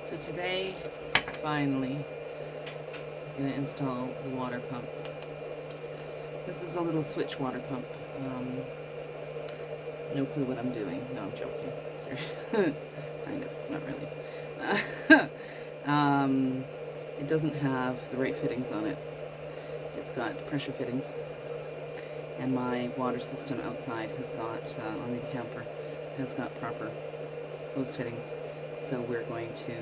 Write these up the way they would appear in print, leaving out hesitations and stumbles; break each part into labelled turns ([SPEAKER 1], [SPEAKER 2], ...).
[SPEAKER 1] So today, finally, I'm going to install the water pump. This is a little switch water pump. No clue what I'm doing. No, I'm joking. Kind of, not really. It doesn't have the right fittings on it. It's got pressure fittings. And my water system outside has got, on the camper, has got proper hose fittings. So we're going to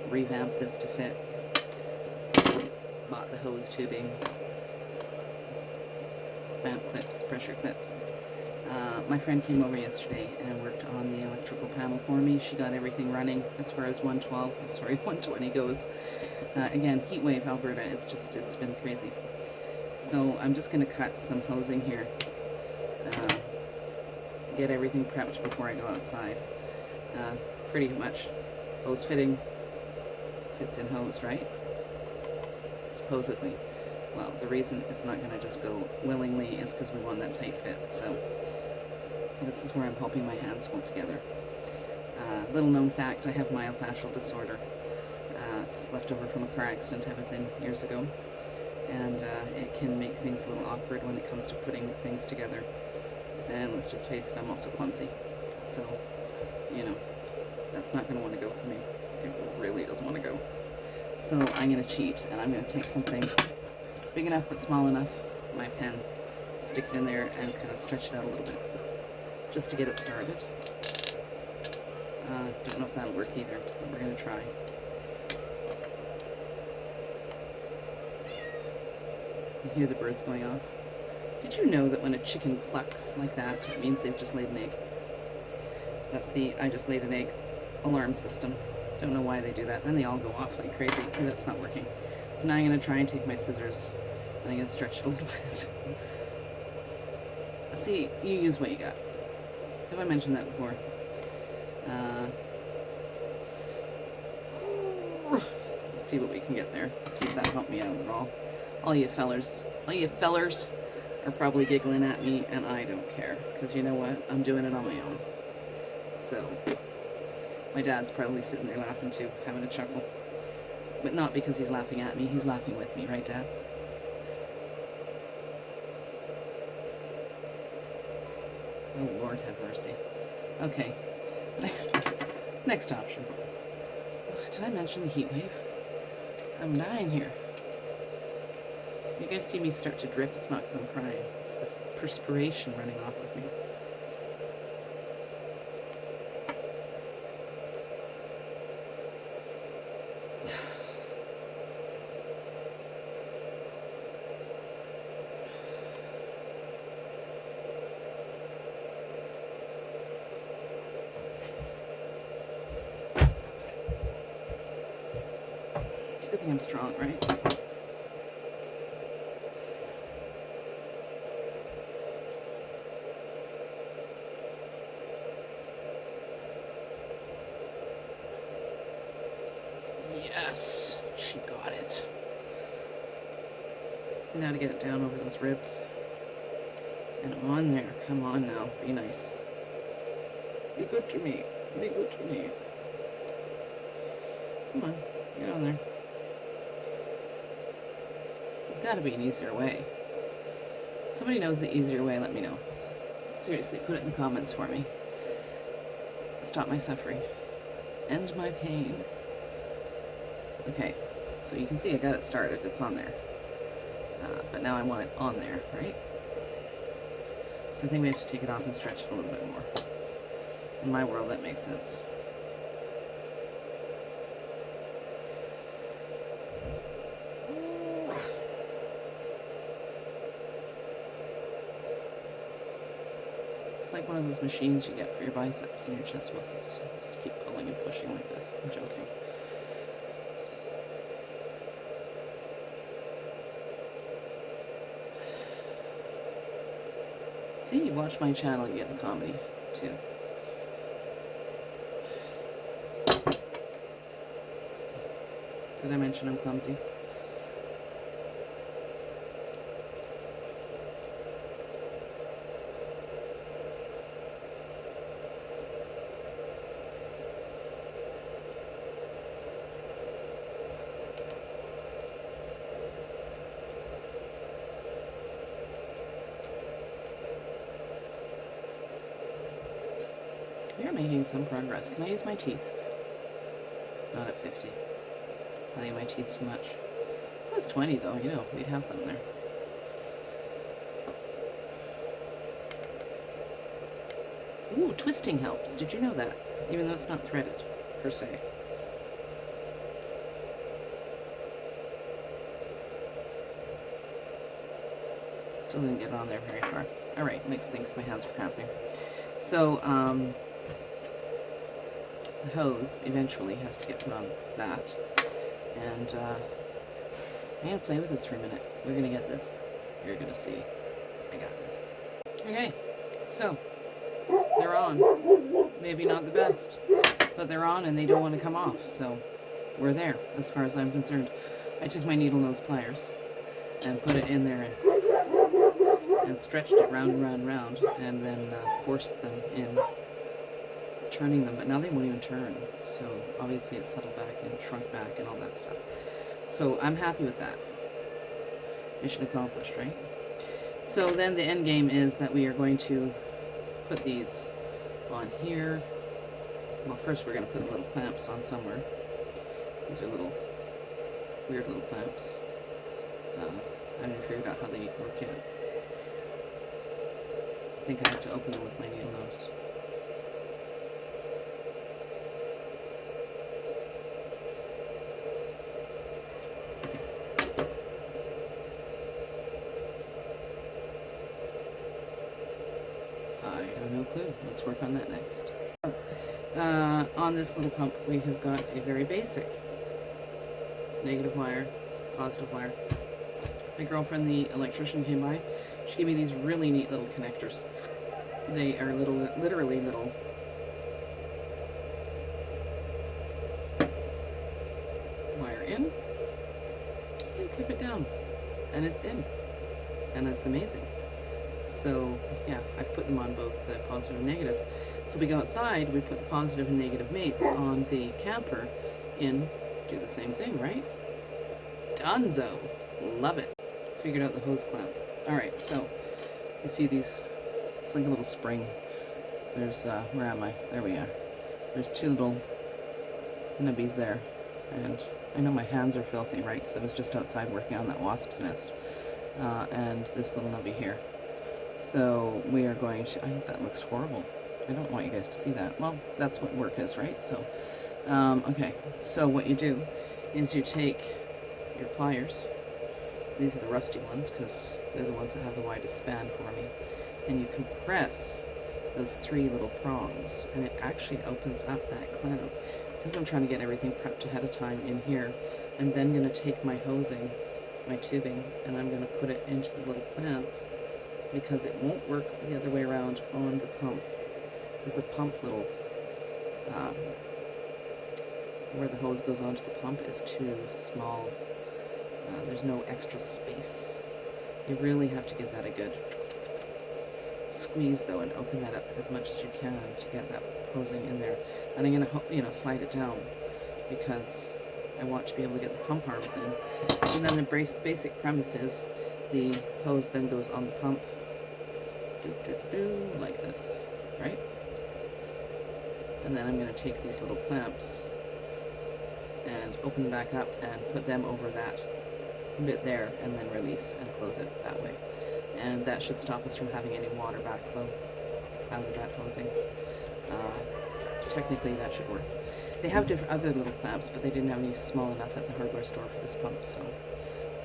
[SPEAKER 1] revamp this to fit. Bought the hose tubing, vamp clips, pressure clips. My friend came over yesterday and worked on the electrical panel for me. She got everything running as far as 120 goes. Again, heat wave, Alberta, it's been crazy. So I'm just going to cut some hosing here, get everything prepped before I go outside. Pretty much hose fitting fits in hose, right? Supposedly. Well, the reason it's not going to just go willingly is because we want that tight fit. So this is where I'm hoping my hands hold together. Little known fact, I have myofascial disorder. It's left over from a car accident I was in years ago. And it can make things a little awkward when it comes to putting things together. And let's just face it, I'm also clumsy. So, you know, that's not going to want to go for me. It really doesn't want to go. So I'm going to cheat, and I'm going to take something big enough but small enough, my pen, stick it in there and kind of stretch it out a little bit, just to get it started. Don't know if that'll work either, but we're going to try. You hear the birds going off. Did you know that when a chicken clucks like that, it means they've just laid an egg? That's the I just laid an egg alarm system. Don't know why they do that. Then they all go off like crazy. Okay, that's not working. So now I'm going to try and take my scissors and I'm going to stretch it a little bit. See, you use what you got. Have I mentioned that before? Let's see what we can get there. Let's see if that'll help me out at all. All you fellers are probably giggling at me, and I don't care, because you know what? I'm doing it on my own. So, my dad's probably sitting there laughing too, having a chuckle. But not because he's laughing at me, he's laughing with me, right, Dad? Oh, Lord have mercy. Okay, next option. Did I mention the heat wave? I'm dying here. You guys see me start to drip, it's not because I'm crying. It's the perspiration running off of me. It's a good thing I'm strong, right? Yes, she got it. Now to get it down over those ribs. And on there. Come on now. Be nice. Be good to me. Be good to me. Come on. Get on there. There's got to be an easier way. If somebody knows the easier way, let me know. Seriously, put it in the comments for me. Stop my suffering. End my pain. Okay, so you can see I got it started. It's on there. But now I want it on there, right? So I think we have to take it off and stretch it a little bit more. In my world, that makes sense. It's like one of those machines you get for your biceps and your chest muscles. Just keep pulling and pushing like this. I'm joking. See, you watch my channel and get the comedy, too. Did I mention I'm clumsy? making some progress. Can I use my teeth? Not at 50. I think my teeth too much. It was 20 though, you know, we'd have some there. Ooh, twisting helps. Did you know that? Even though it's not threaded, per se. Still didn't get on there very far. Alright, next thing, because my hands are cramping. So, the hose eventually has to get put on that. And, I'm going to play with this for a minute. We're going to get this. You're going to see. I got this. Okay, so, they're on. Maybe not the best, but they're on and they don't want to come off. So, we're there, as far as I'm concerned. I took my needle nose pliers and put it in there and stretched it round and round and round, and then forced them in, turning them, but now they won't even turn. So obviously it settled back and shrunk back and all that stuff. So I'm happy with that. Mission accomplished, right? So then the end game is that we are going to put these on here. Well, first we're going to put little clamps on somewhere. These are little, weird little clamps. I haven't figured out how they work yet. I think I have to open them with my needle nose. I have no clue. Let's work on that next. On this little pump, we have got a very basic negative wire, positive wire. My girlfriend, the electrician, came by. She gave me these really neat little connectors. They are literally little wire in and clip it down, and it's in, and it's amazing. So yeah, I've put them on both the positive and negative. So we go outside, we put the positive and negative mates on the camper in, do the same thing, right? Dunzo. Love it. Figured out the hose clamps. Alright, so you see these, it's like a little spring. There's, where am I? There we are. There's two little nubbies there. And I know my hands are filthy, right? Because I was just outside working on that wasp's nest. And this little nubby here. So we are going to, that looks horrible. I don't want you guys to see that. Well, that's what work is, right? So, okay. So what you do is you take your pliers. These are the rusty ones because they're the ones that have the widest span for me. And you compress those three little prongs, and it actually opens up that clamp. Because I'm trying to get everything prepped ahead of time in here, I'm then going to take my hosing, my tubing, and I'm going to put it into the little clamp, because it won't work the other way around on the pump. Because the pump little, where the hose goes onto the pump is too small. There's no extra space. You really have to give that a good squeeze though, and open that up as much as you can to get that hosing in there. And I'm going to slide it down because I want to be able to get the pump arms in. And then the basic premise is the hose then goes on the pump, like this, right? And then I'm going to take these little clamps and open them back up and put them over that bit there, and then release and close it that way. And that should stop us from having any water backflow out of that hosing. Technically that should work. They have other little clamps, but they didn't have any small enough at the hardware store for this pump, so,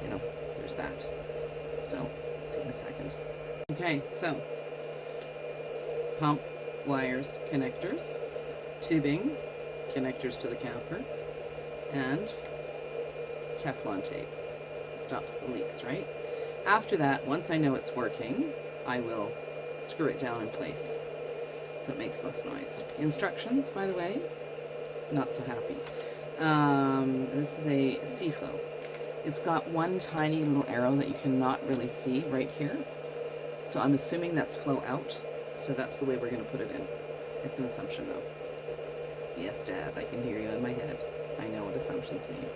[SPEAKER 1] you know, there's that. So, see in a second. Okay, so, pump, wires, connectors, tubing, connectors to the camper, and Teflon tape. Stops the leaks, right? After that, once I know it's working, I will screw it down in place so it makes less noise. Instructions, by the way, not so happy. This is a C-flow. It's got one tiny little arrow that you cannot really see right here. So I'm assuming that's flow out. So that's the way we're going to put it in. It's an assumption though. Yes, Dad, I can hear you in my head. I know what assumptions mean.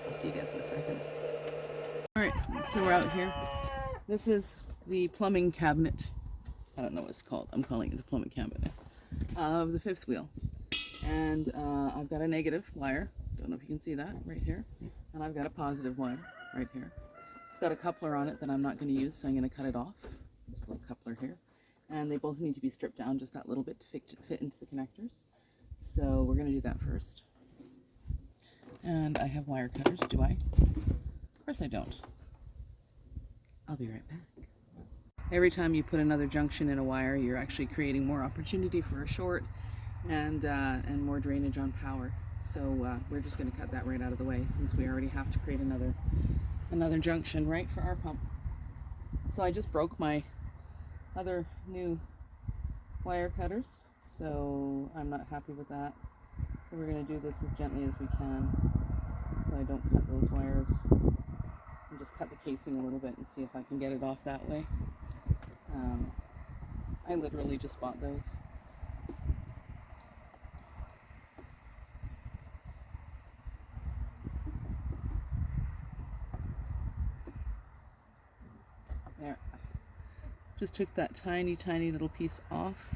[SPEAKER 1] I'll see you guys in a second. Alright, so we're out here. This is the plumbing cabinet. I don't know what it's called. I'm calling it the plumbing cabinet. of the fifth wheel. And I've got a negative wire, don't know if you can see that right here, and I've got a positive wire right here. It's got a coupler on it that I'm not going to use, so I'm going to cut it off. There's a little coupler here. And they both need to be stripped down just that little bit to fit into the connectors. So we're going to do that first. And I have wire cutters, do I? Of course I don't. I'll be right back. Every time you put another junction in a wire, you're actually creating more opportunity for a short and more drainage on power. So we're just going to cut that right out of the way, since we already have to create another junction, right, for our pump. So I just broke my other new wire cutters, so I'm not happy with that. So we're going to do this as gently as we can, so I don't cut those wires, and just cut the casing a little bit and see if I can get it off that way. I literally just bought those. There. Just took that tiny little piece off.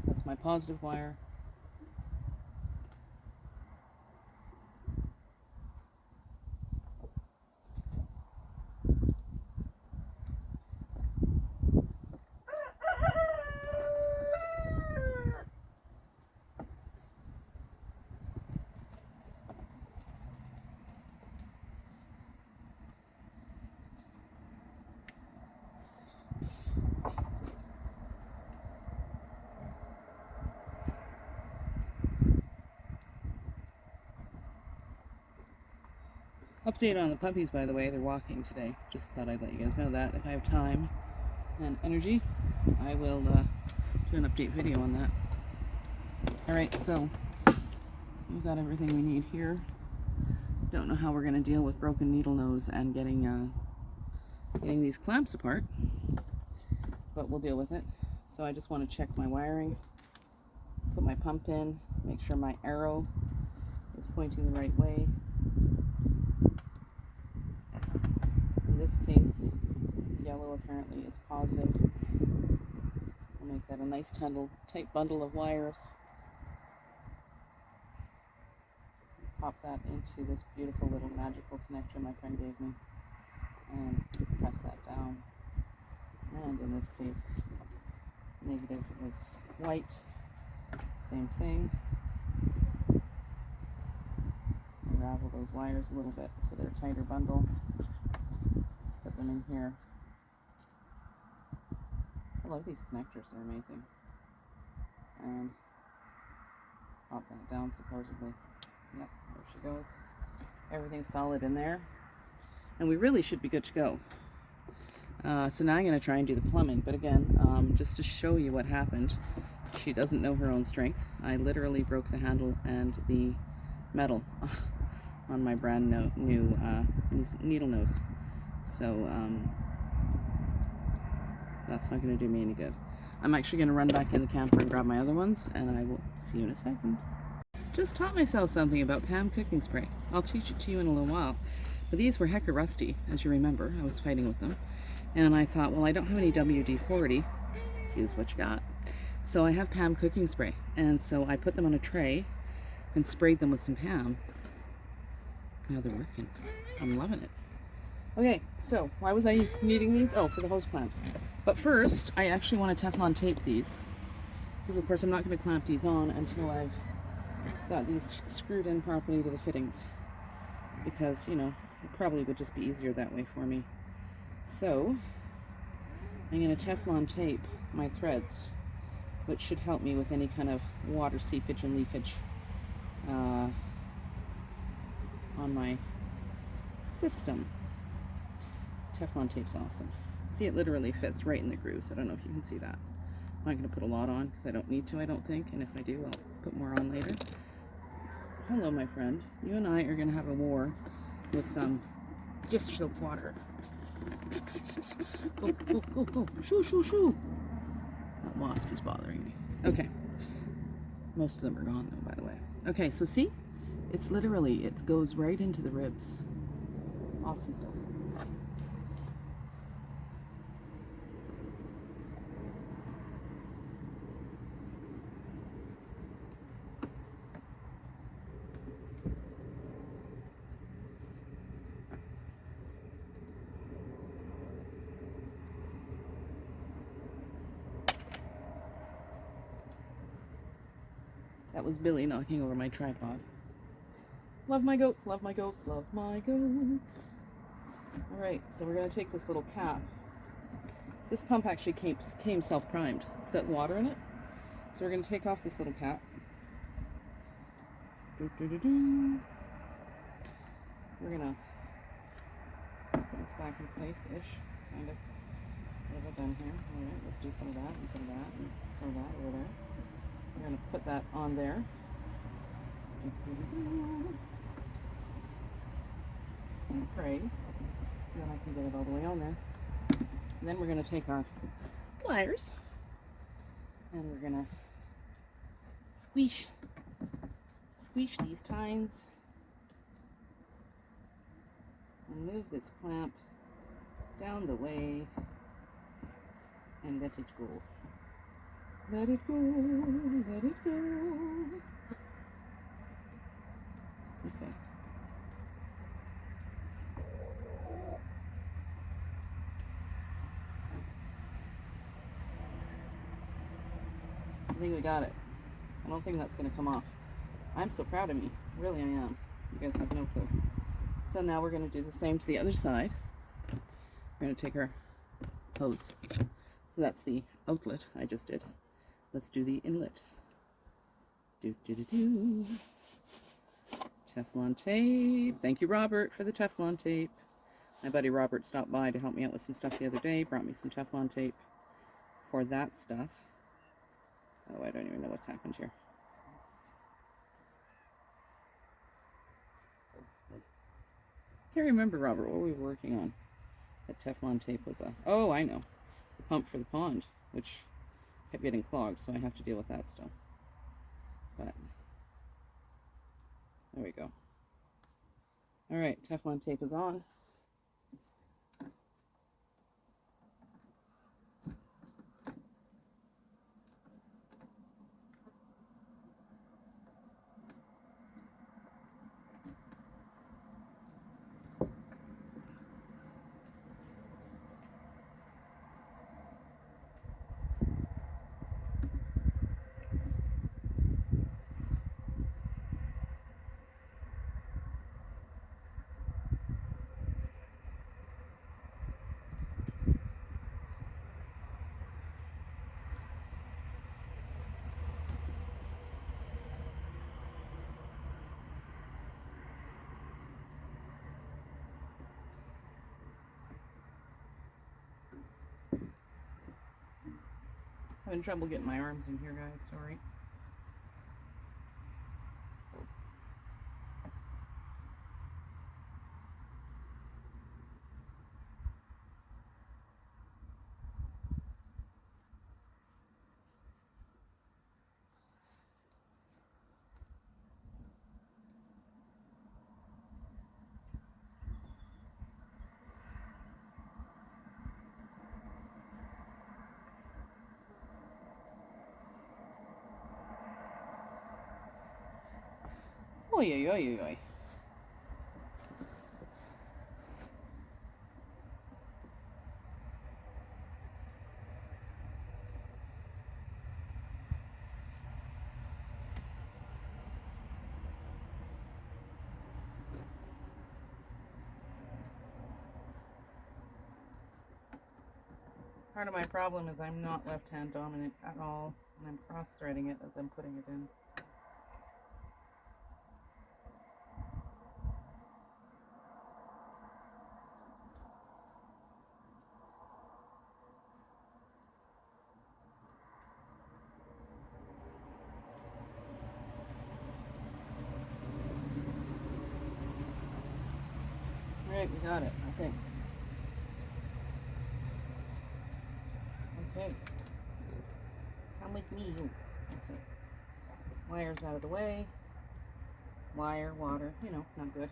[SPEAKER 1] That's my positive wire. Update on the puppies, by the way, they're walking today. Just thought I'd let you guys know that. If I have time and energy, I will do an update video on that. Alright, so we've got everything we need here. Don't know how we're going to deal with broken needle nose and getting these clamps apart, but we'll deal with it. So I just want to check my wiring, put my pump in, make sure my arrow is pointing the right way. In this case, yellow apparently is positive. We'll make that a nice tight bundle of wires. Pop that into this beautiful little magical connector my friend gave me, and press that down. And in this case, negative is white. Same thing. Unravel those wires a little bit so they're a tighter bundle. Put them in here. I love these connectors, they're amazing. And pop that down supposedly. Yep, there she goes. Everything's solid in there. And we really should be good to go. So now I'm going to try and do the plumbing. But again, just to show you what happened, she doesn't know her own strength. I literally broke the handle and the metal on my brand new needle nose. So that's not going to do me any good. I'm actually going to run back in the camper and grab my other ones, and I will see you in a second. Just taught myself something about Pam cooking spray. I'll teach it to you in a little while. But these were hecka rusty, as you remember. I was fighting with them. And I thought, well, I don't have any WD-40. Use what you got. So I have Pam cooking spray. And so I put them on a tray and sprayed them with some Pam. Now they're working. I'm loving it. Okay, so why was I needing these? Oh, for the hose clamps. But first, I actually want to Teflon tape these. Because, of course, I'm not going to clamp these on until I've got these screwed in properly to the fittings. Because, you know, it probably would just be easier that way for me. So, I'm going to Teflon tape my threads, which should help me with any kind of water seepage and leakage on my system. Teflon tape's awesome. See, it literally fits right in the grooves. I don't know if you can see that. I'm not going to put a lot on because I don't need to, I don't think. And if I do, I'll put more on later. Hello, my friend. You and I are going to have a war with some dish soap water. Go, go, go, go. Shoo, shoo, shoo. That wasp is bothering me. Okay. Most of them are gone, though, by the way. Okay, so see? It's literally, it goes right into the ribs. Awesome stuff. That was Billy knocking over my tripod. Love my goats, love my goats, love my goats. Alright, so we're going to take this little cap. This pump actually came self-primed. It's got water in it. So we're going to take off this little cap. We're going to put this back in place-ish, kind of. What have I done here? Alright, let's do some of that and some of that and some of that over there. We're going to put that on there. And pray. Then I can get it all the way on there. And then we're going to take our pliers and we're going to squish these tines and move this clamp down the way and let it go. Let it go, let it go. Okay. I think we got it. I don't think that's going to come off. I'm so proud of me. Really, I am. You guys have no clue. So now we're going to do the same to the other side. We're going to take our hose. So that's the outlet I just did. Let's do the inlet. Teflon tape. Thank you, Robert, for the Teflon tape. My buddy Robert stopped by to help me out with some stuff the other day. Brought me some Teflon tape for that stuff. Oh, I don't even know what's happened here. Can't remember, Robert, what we were working on. That Teflon tape was a... Oh, I know. The pump for the pond, which kept getting clogged, so I have to deal with that still. But there we go. All right, Teflon tape is on. Having trouble getting my arms in here, guys. Sorry. Oy, oy, oy, oy. Part of my problem is I'm not left-hand dominant at all, and I'm cross-threading it as I'm putting it in. Alright, we got it, I think. Okay. Come with me, you. Okay. Wires out of the way. Wire, water, you know, not good.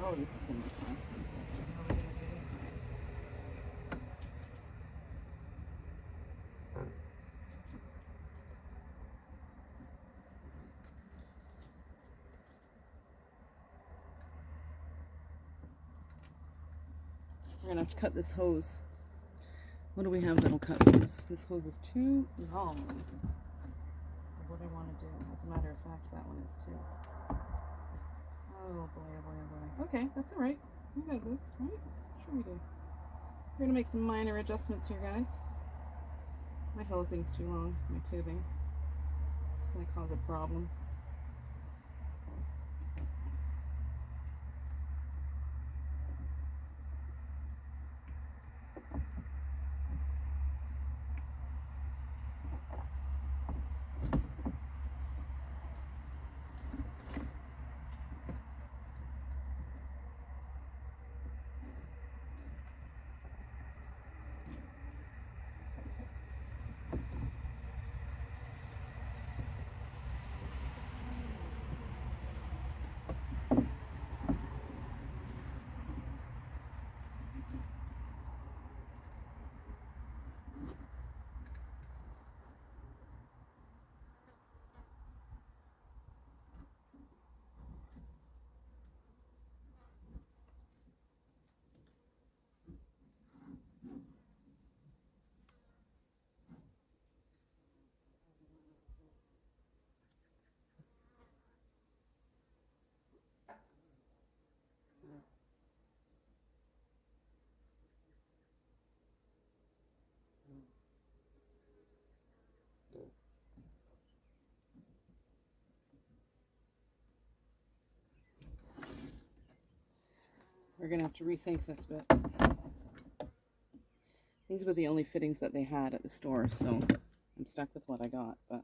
[SPEAKER 1] Oh, this is going to be fun. How are we going to do this? We're gonna have to cut this hose. What do we have that'll cut this? This hose is too long for what I want to do. As a matter of fact, that one is too. Oh boy, oh boy, oh boy. Okay, that's alright. We got this, right? Sure we do. We're gonna make some minor adjustments here, guys. My hosing's too long, my tubing. It's gonna cause a problem. We're gonna have to rethink this bit. These were the only fittings that they had at the store, so I'm stuck with what I got, but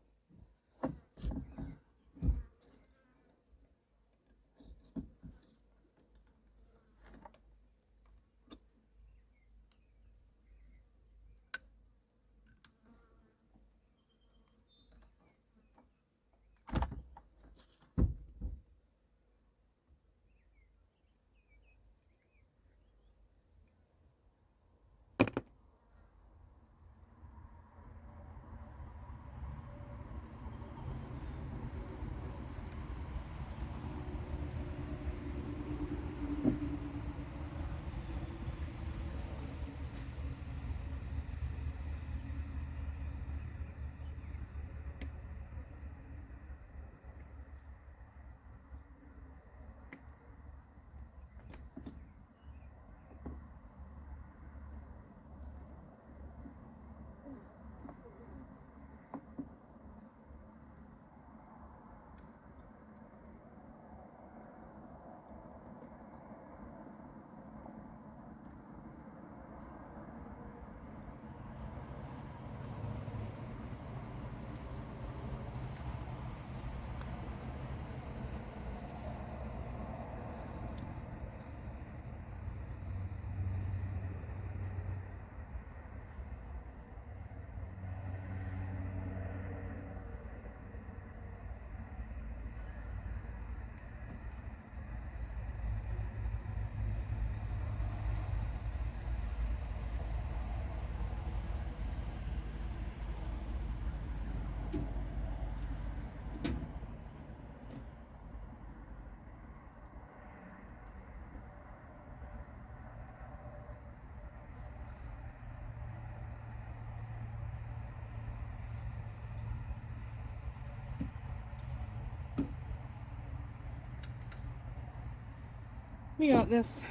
[SPEAKER 1] we got this.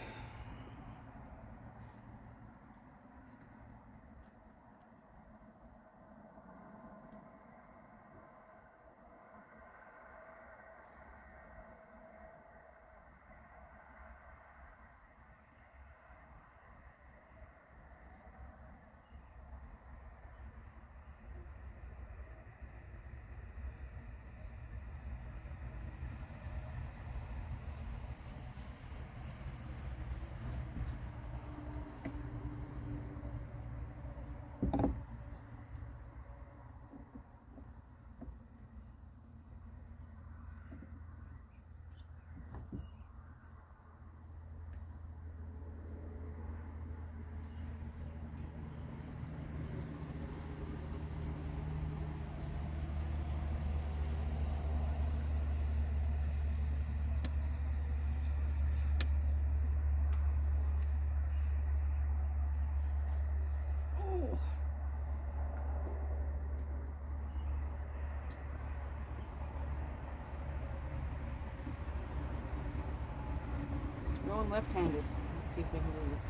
[SPEAKER 1] going left-handed. Let's see if we can do this.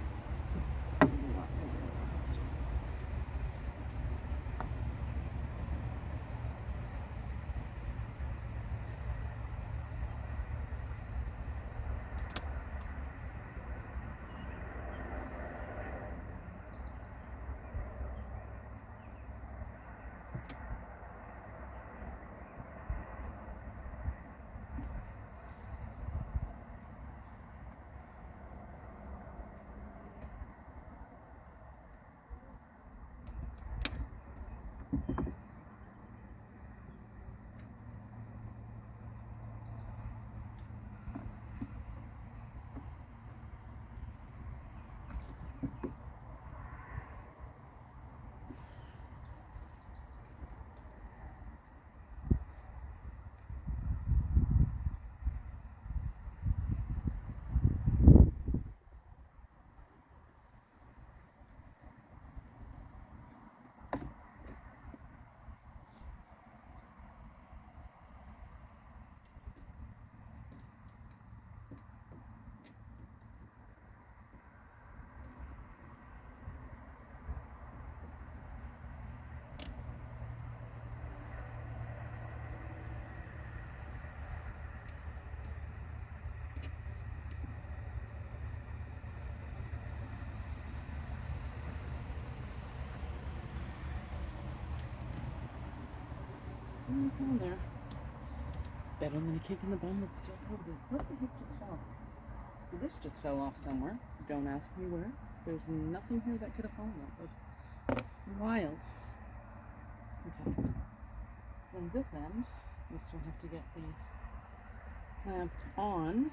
[SPEAKER 1] Maybe not, maybe not. It's on there. Better than a kick in the bum that's still covered. What the heck just fell? So this just fell off somewhere. Don't ask me where. There's nothing here that could have fallen off of. Wild. Okay. So then this end, we still have to get the clamp on.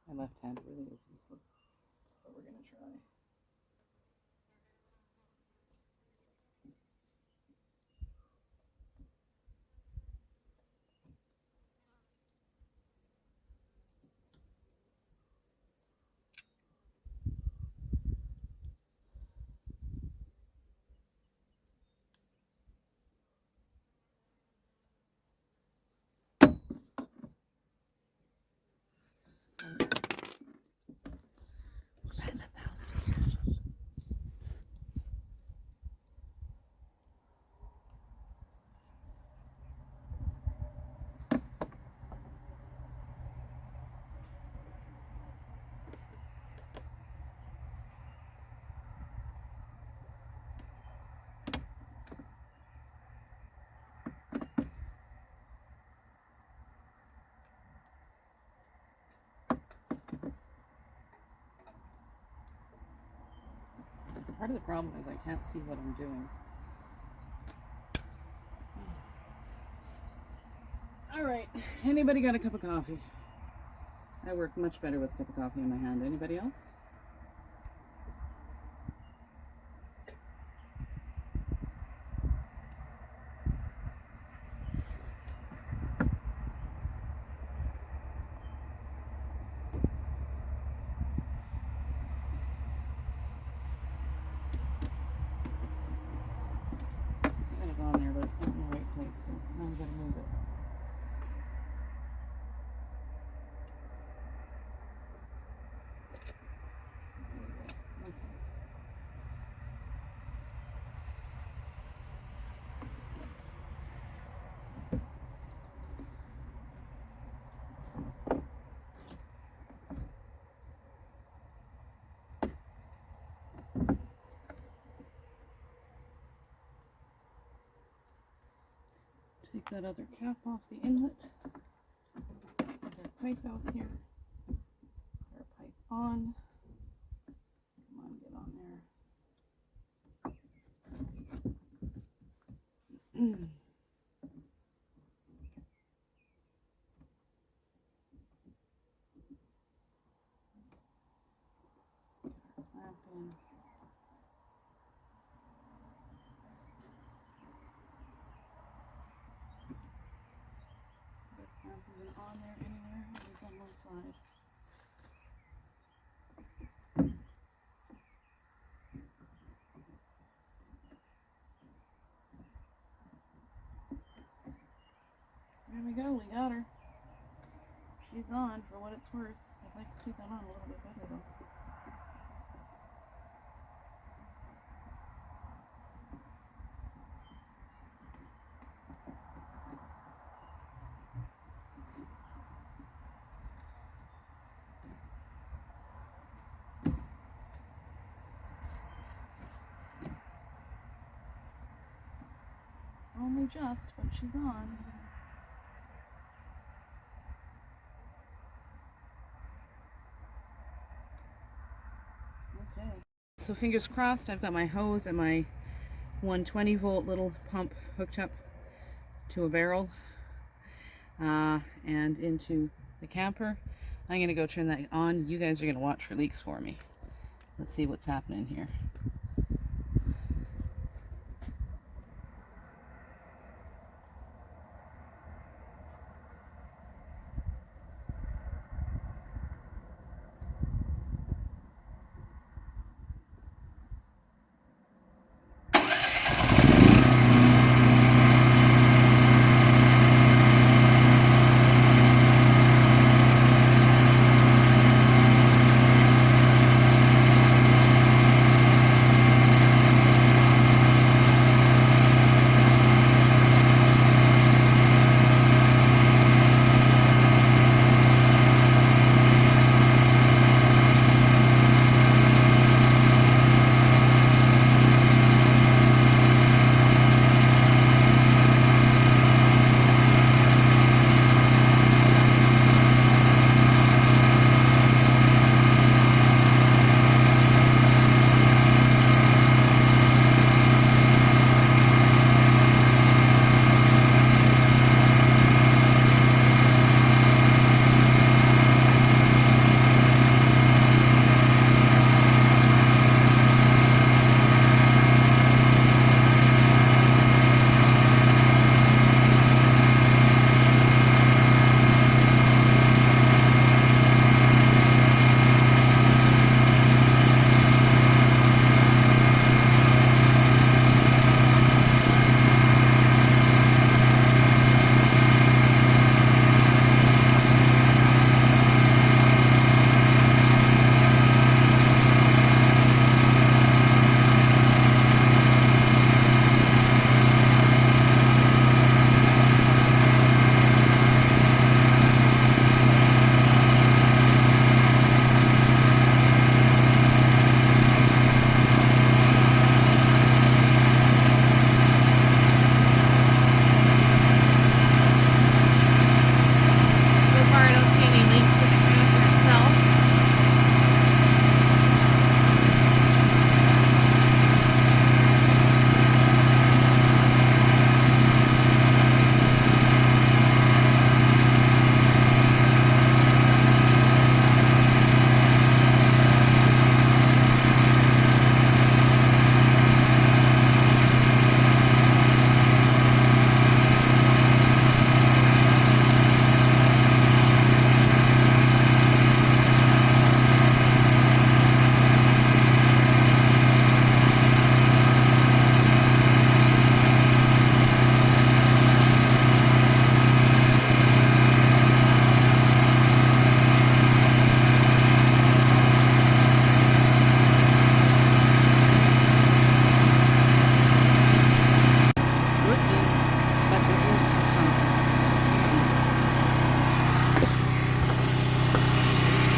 [SPEAKER 1] My left hand really is useless, but we're going to try. Part of the problem is I can't see what I'm doing. All right, anybody got a cup of coffee? I work much better with a cup of coffee in my hand. Anybody else? On there, but it's not in the right place, so now I'm going to move it. Take that other cap off the inlet. Put that pipe out here. Our pipe on. Come on, get on there. Clamp in. That clamp isn't on there anywhere. It is on one side. There we go, we got her. She's on for what it's worth. I'd like to see that on a little bit better though. Only just, but she's on. Okay. So fingers crossed, I've got my hose and my 120 volt little pump hooked up to a barrel and into the camper. I'm going to go turn that on. You guys are going to watch for leaks for me. Let's see what's happening here.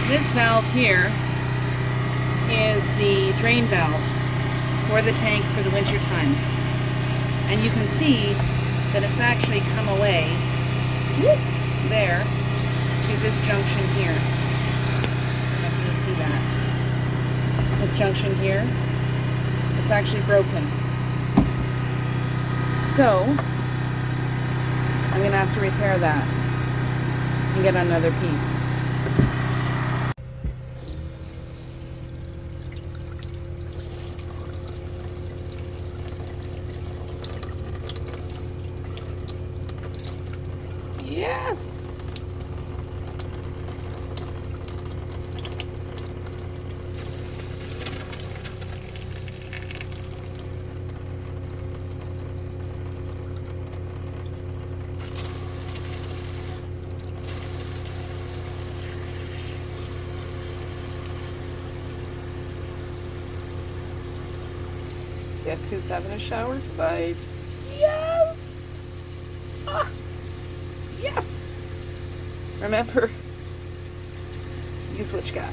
[SPEAKER 1] This valve here is the drain valve for the tank for the winter time. And you can see that it's actually come away there to this junction here. I don't know if you can see that. This junction here, it's actually broken. So, I'm going to have to repair that and get another piece. Yes! Guess who's having a shower tonight? Yes! Ah, yes! Remember, use what you got.